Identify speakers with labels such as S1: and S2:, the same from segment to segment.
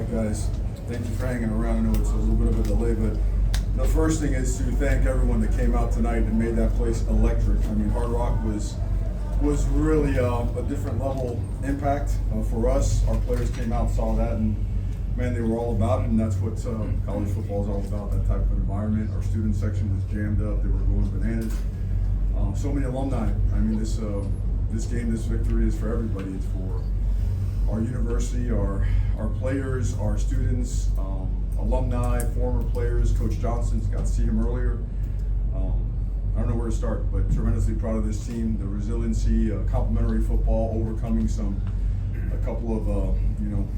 S1: right, guys. Thank you for hanging around. I know it's a little bit of a delay, but the first thing is to thank everyone that came out tonight and made that place electric. I mean, Hard Rock was really a different level impact for us. Our players came out, saw that, and man, they were all about it, and that's what college football is all about, that type of environment. Our student section was jammed up. They were going bananas. So many alumni. I mean, this game, this victory is for everybody. It's for our university, our players, our students, alumni, former players. Coach Johnson's got to see him earlier. I don't know where to start, but tremendously proud of this team. The resiliency, complimentary football, overcoming a couple of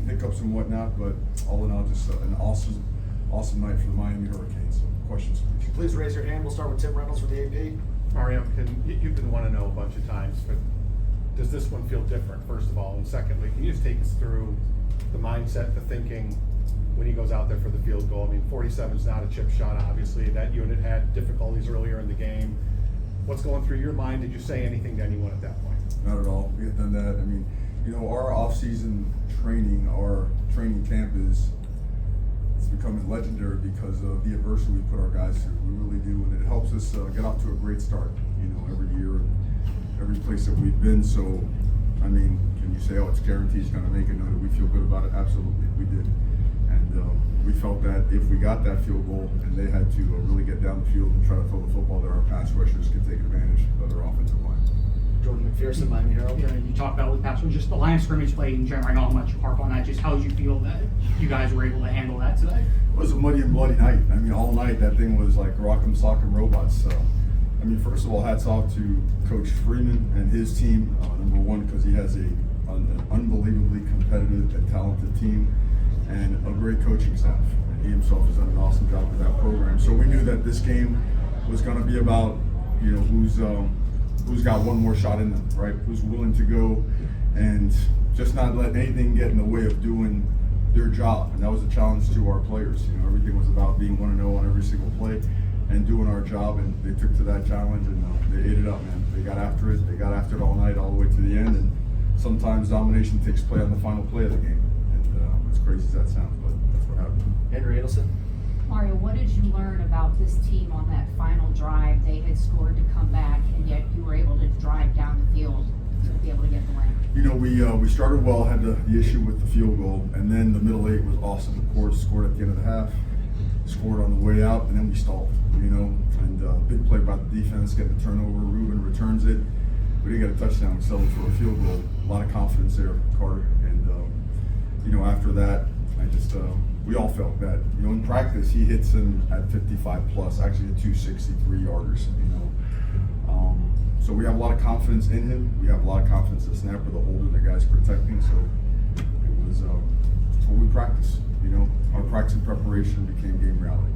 S1: hiccups and whatnot, but all in all, just an awesome night for the Miami Hurricanes. So, questions, please.
S2: Please raise your hand. We'll start with Tim Reynolds for the AP.
S3: Mario, you've been want to know a bunch of times, but does this one feel different, first of all? And secondly, can you just take us through the mindset, the thinking when he goes out there for the field goal? I mean, 47 is not a chip shot, obviously. That unit had difficulties earlier in the game. What's going through your mind? Did you say anything to anyone at that point?
S1: Not at all. We had done that. I mean, our off-season training, our training camp it's becoming legendary because of the adversity we put our guys through. We really do, and it helps us get off to a great start, every year and every place that we've been. So, I mean, can you say, oh, it's guaranteed he's going to make it? No, do we feel good about it? Absolutely, we did. And we felt that if we got that field goal and they had to really get down the field and try to throw the football, that our pass rushers could take advantage of their offensive line.
S2: Jordan McPherson, Miami Herald.
S4: Yeah, you talked about with pass rush, just the line of scrimmage play in general. I know how much you harp on that. Just how did you feel that you guys were able to handle that today?
S1: It was a muddy and bloody night. I mean, all night that thing was like rock'em sock'em robots. I mean, first of all, hats off to Coach Freeman and his team. Number one, because he has an unbelievably competitive and talented team and a great coaching staff. And he himself has done an awesome job with that program. So we knew that this game was going to be about, who's got one more shot in them, right? Who's willing to go and just not let anything get in the way of doing their job. And that was a challenge to our players. Everything was about being 1-0 on every single play and doing our job, and they took to that challenge and they ate it up, man. They got after it. They got after it all night, all the way to the end. And sometimes domination takes play on the final play of the game. And as crazy as that sounds, but that's what happened.
S2: Henry Adelson.
S5: Mario, what did you learn about this team on that final drive? They had scored to come back, and yet you were able to drive down the field to be able to get the win.
S1: We started well, had the issue with the field goal, and then the middle eight was awesome. Of course, scored at the end of the half, scored on the way out, and then we stalled, and big play by the defense, getting the turnover. Ruben returns it. We didn't get a touchdown, we settled for a field goal. A lot of confidence there, Carter. And, after that, we all felt that, in practice, he hits him at 55 plus, actually a 263 yarders, So we have a lot of confidence in him. We have a lot of confidence in the snapper, the holder, the guys protecting. So it was what we practice. Our practice and preparation became game reality.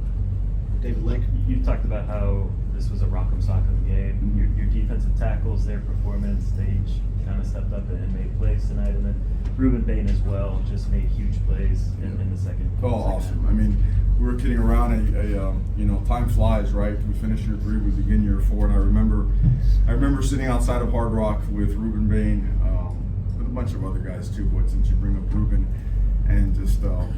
S2: David Lake.
S6: You talked about how this was a rock'em sock'em game.
S1: Mm-hmm.
S6: Your defensive tackles, their performance, they each kind of stepped up and made plays tonight, and then Ruben Bain as well just made huge plays in the second.
S1: Oh, awesome! I mean, we were kidding around. Time flies, right? We finished year 3, we begin year 4, and I remember sitting outside of Hard Rock with Ruben Bain, with a bunch of other guys too. But since you bring up Ruben, and just the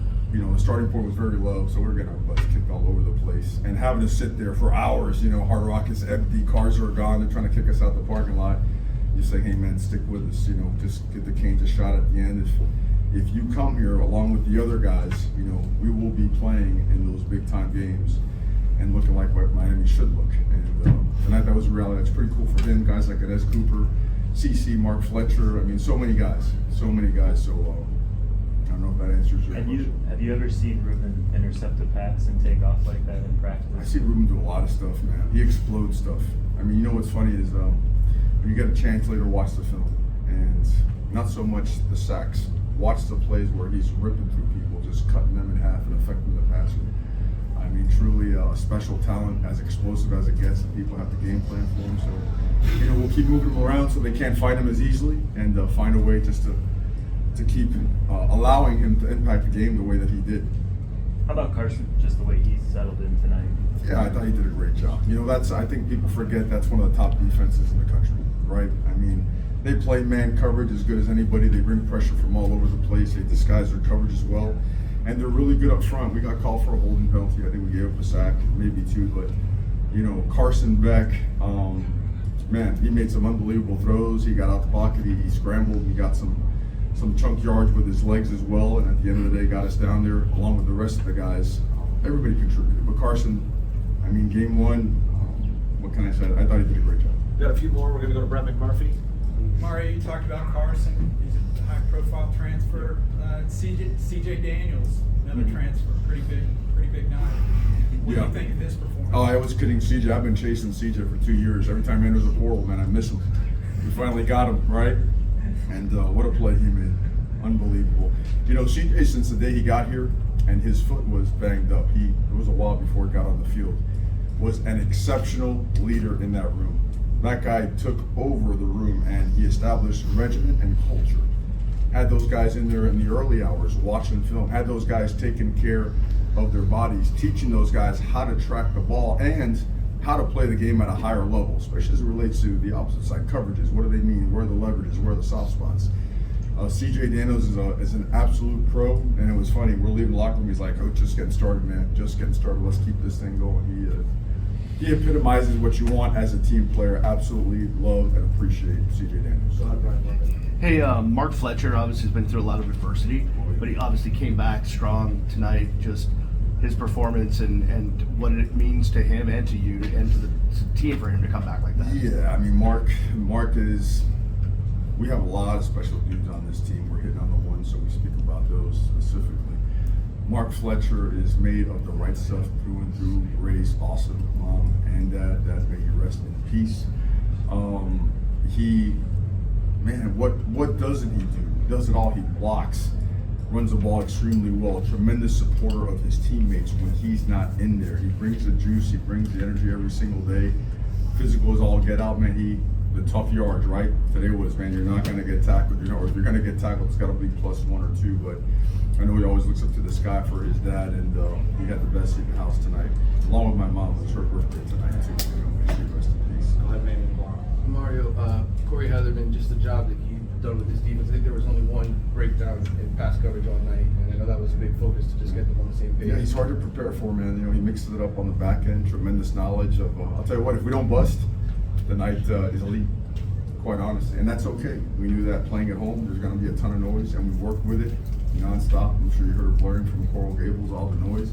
S1: starting point was very low, so we were getting our butts kicked all over the place, and having to sit there for hours. Hard Rock is empty, cars are gone, they're trying to kick us out the parking lot. You say, hey man, stick with us. Just get the Canes a shot at the end. If you come here along with the other guys, we will be playing in those big time games and looking like what Miami should look. And tonight that was a reality. That's pretty cool for him. Guys like Inez Cooper, CC, Mark Fletcher. I mean, so many guys. So I don't know if that answers your question.
S6: Have you ever seen Ruben intercept a pass and take off like that in practice?
S1: I see Ruben do a lot of stuff, man. He explodes stuff. I mean, what's funny is when you get a chance later, watch the film, and not so much the sacks. Watch the plays where he's ripping through people, just cutting them in half and affecting the passer. I mean, truly a special talent, as explosive as it gets, and people have to game plan for him. So, we'll keep moving him around so they can't fight him as easily, and find a way just to keep allowing him to impact the game the way that he did.
S6: How about Carson, just the way he settled in tonight?
S1: Yeah, I thought he did a great job. I think people forget that's one of the top defenses in the country, right? I mean, they play man coverage as good as anybody. They bring pressure from all over the place. They disguise their coverage as well. and they're really good up front. We got called for a holding penalty. I think we gave up a sack, maybe 2, but Carson Beck, man, he made some unbelievable throws. He got out the pocket, he scrambled, he got some chunk yards with his legs as well, and at the end of the day got us down there along with the rest of the guys. Everybody contributed, but Carson, I mean, game 1, what can I say? I thought he did a great job.
S2: We got a few more. We're going to go to Brett McMurphy.
S7: Mario, you talked about Carson. He's a high-profile transfer. CJ Daniels, another transfer, pretty big night. What do you think of his performance?
S1: Oh, I was kidding CJ. I've been chasing CJ for 2 years. Every time he enters the portal, man, I miss him. We finally got him, right? And what a play he made. Unbelievable. CJ, since the day he got here, and his foot was banged up, it was a while before he got on the field, was an exceptional leader in that room. That guy took over the room and he established regimen and culture. Had those guys in there in the early hours watching film, had those guys taking care of their bodies, teaching those guys how to track the ball and how to play the game at a higher level, especially as it relates to the opposite side coverages. What do they mean? Where are the leverages? Where are the soft spots? CJ Daniels is an absolute pro, and it was funny. We're leaving the locker room. He's like, "Oh, just getting started, man. Just getting started. Let's keep this thing going." He epitomizes what you want as a team player. Absolutely love and appreciate CJ Daniels.
S2: Go ahead, Brian.
S8: Hey, Mark Fletcher obviously has been through a lot of adversity, but he obviously came back strong tonight. Just his performance and what it means to him and to you and to the team for him to come back like that.
S1: Yeah, I mean, Mark is. We have a lot of special dudes on this team. We're hitting on the ones, so we speak about those specifically. Mark Fletcher is made of the right stuff through and through. Raised awesome mom and dad. Dad, may you rest in peace. What doesn't he do? He does it all. He blocks, runs the ball extremely well. Tremendous supporter of his teammates when he's not in there. He brings the juice. He brings the energy every single day. Physical is all get out, man. The tough yards, right? Today was, man, you're not going to get tackled. Or if you're going to get tackled, it's got to be +1 or 2. But I know he always looks up to the sky for his dad, and he had the best seat in the house tonight, along with my mom. It was her birthday tonight, too. May she rest in peace.
S2: Go ahead, Manny Blanc.
S9: Mario, Corey Heatherman, just the job that you've done with this defense. I think there was only one breakdown in pass coverage all night, and I know that was a big focus to just get them on the same page.
S1: Yeah, he's hard to prepare for, man. He mixes it up on the back end. Tremendous knowledge of. I'll tell you what, if we don't bust, the night is elite, quite honestly, and that's okay. We knew that playing at home, there's going to be a ton of noise, and we worked with it nonstop. I'm sure you heard it blaring from Coral Gables, all the noise.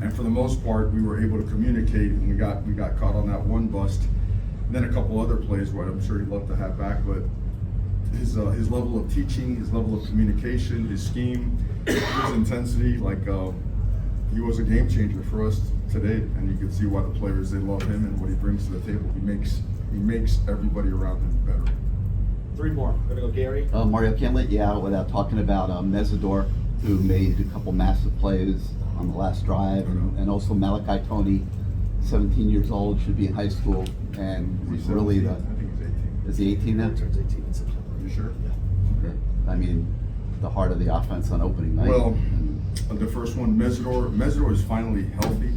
S1: And for the most part, we were able to communicate, and we got caught on that one bust. And then a couple other plays where I'm sure he'd love to have back, but his level of teaching, his level of communication, his scheme, his intensity, he was a game changer for us today, and you can see why the players, they love him and what he brings to the table. He makes everybody around him better.
S2: 3 more. We're going to go Gary.
S10: Mario, can't let you out without talking about Mesidor, who made a couple massive plays on the last drive, and also Malachi Tony, 17 years old, should be in high school, and
S1: He's
S10: really
S1: 17. I think he's 18.
S10: is he 18 now?
S2: He turns 18 in September.
S1: You sure?
S2: Yeah.
S10: Okay. I mean, the heart of the offense on opening night.
S1: Well, the first one, Mesidor is finally healthy.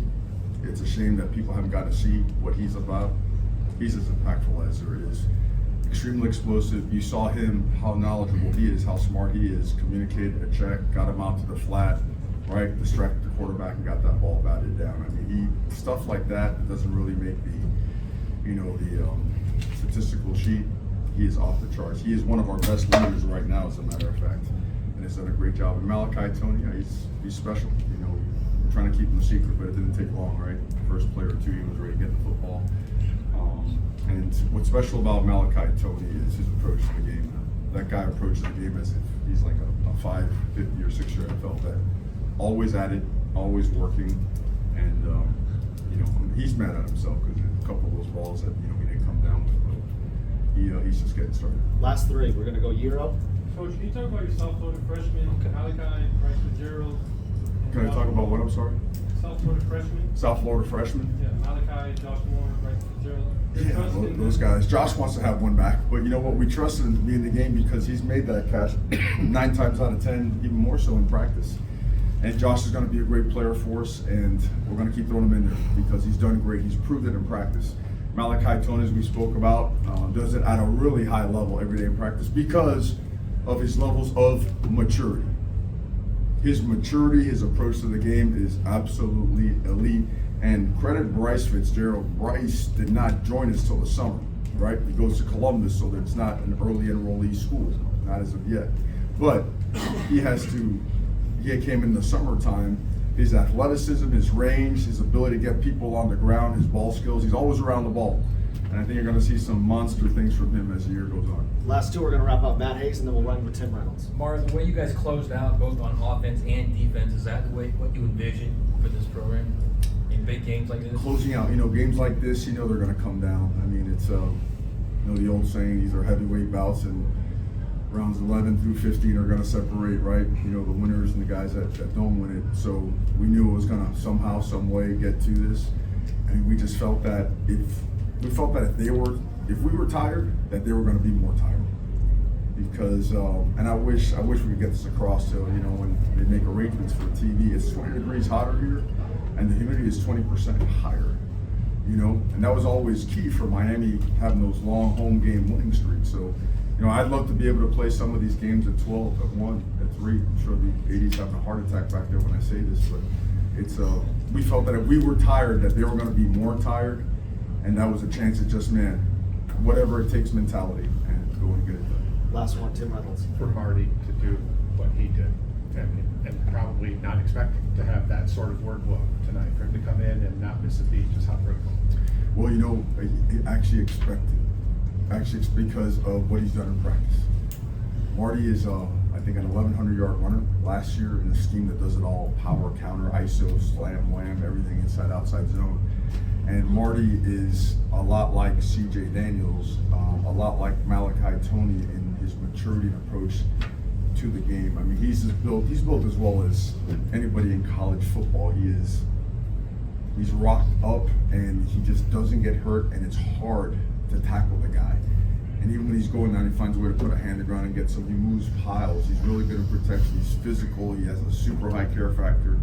S1: It's a shame that people haven't got to see what he's about. He's as impactful as there is. Extremely explosive. You saw him, how knowledgeable he is, how smart he is. Communicated a check, got him out to the flat, right? Distracted the quarterback and got that ball batted down. I mean, stuff like that doesn't really make the statistical sheet. He is off the charts. He is one of our best leaders right now, as a matter of fact, and has done a great job. And Malachi Tony, he's special. We're trying to keep him a secret, but it didn't take long, right? First play or two, he was ready to get the football. And what's special about Malachi Tony is his approach to the game. That guy approaches the game as if he's like a 5, 50, or 6-year NFL vet. Always at it, always working, and he's mad at himself because a couple of those balls that he didn't come down with. But he's just getting started.
S2: Last 3. We're going to go Euro.
S11: Coach, can you talk about your South Florida freshman, Malachi, Bryce Fitzgerald?
S1: Can I talk about what? I'm sorry.
S11: South Florida freshman.
S1: South Florida freshman.
S11: Yeah, Malachi, Josh Moore, Bryce Fitzgerald.
S1: Yeah, those guys. Josh wants to have one back, but you know what? We trusted him to be in the game because he's made that catch 9 times out of 10, even more so in practice. And Josh is going to be a great player for us, and we're going to keep throwing him in there because he's done great. He's proved it in practice. Malachi Tony, as we spoke about, does it at a really high level every day in practice because of his levels of maturity. his maturity, his approach to the game is absolutely elite. And credit Bryce Fitzgerald. Bryce did not join us till the summer, right? He goes to Columbus, so that it's not an early enrollee school, not as of yet. But he came in the summertime. His athleticism, his range, his ability to get people on the ground, his ball skills, he's always around the ball. And I think you're going to see some monster things from him as the year goes on.
S2: Last two, we're going to wrap up. Matt Hayes, and then we'll run with Tim Reynolds.
S12: Mario, the way you guys closed out both on offense and defense, is that the way what you envision for this program in big games like this?
S1: Closing out, games like this, they're going to come down. I mean, it's the old saying, these are heavyweight bouts, and rounds 11 through 15 are going to separate, right? The winners and the guys that don't win it. So we knew it was going to somehow, some way get to this, and we just felt that if we were tired, that they were going to be more tired. Because and I wish we could get this across to when they make arrangements for TV. It's 20 degrees hotter here, and the humidity is 20% higher. And that was always key for Miami, having those long home game winning streaks. So, I'd love to be able to play some of these games at 12, at 1, at 3. I'm sure the 80s having a heart attack back there when I say this, but it's we felt that if we were tired, that they were going to be more tired, and that was a chance at just whatever it takes mentality and go and get it done.
S2: Last one, Tim Reynolds.
S3: For Marty to do what he did, and probably not expecting to have that sort of workload tonight, for him to come in and not miss a beat, just how critical.
S1: Well, I actually expected. Actually, it's because of what he's done in practice. Marty is, I think, an 1,100-yard runner last year in a scheme that does it all: power, counter, ISO, slam, wham, everything inside, outside zone. And Marty is a lot like CJ Daniels, a lot like Malachi Tony in his maturity and approach to the game. I mean, he's built as well as anybody in college football. He's rocked up, and he just doesn't get hurt, and it's hard to tackle the guy. And even when he's going down, he finds a way to put a hand on the ground and get some. He moves piles. He's really good in protection. He's physical. He has a super high care factor.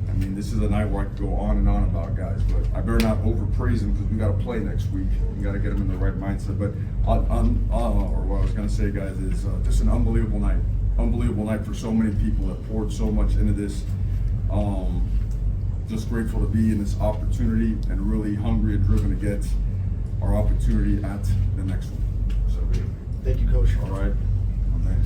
S1: I mean, this is a night where I could go on and on about guys, but I better not overpraise him because we got to play next week. We got to get him in the right mindset. But or what I was going to say, guys, is just an unbelievable night. Unbelievable night for so many people that poured so much into this. Just grateful to be in this opportunity and really hungry and driven to get our opportunity at the next one. So,
S2: Thank you, Coach.
S1: all right. Amen.